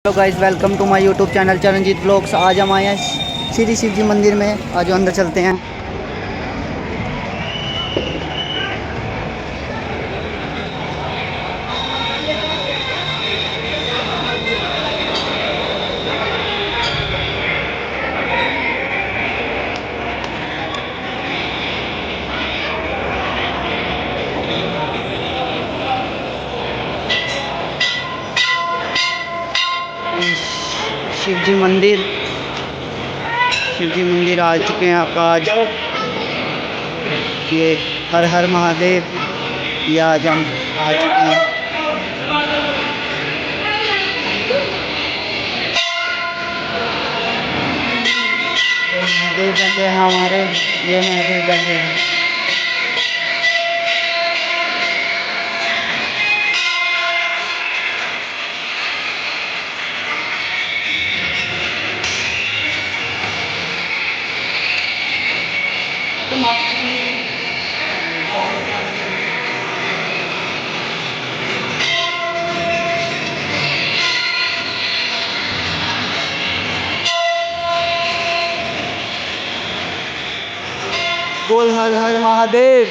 Hello guys, welcome to my YouTube channel Charanjit blogs. आज हम आए हैं श्री शिव जी मंदिर में। आज अंदर चलते हैं। शिव जी मंदिर आ चुके हैं आपका। आज ये हर हर महादेव, ये आज हम आ चुके हैं। महादेव बन गए हमारे, ये महादेव बन गए हैं। बोल हर हर महादेव।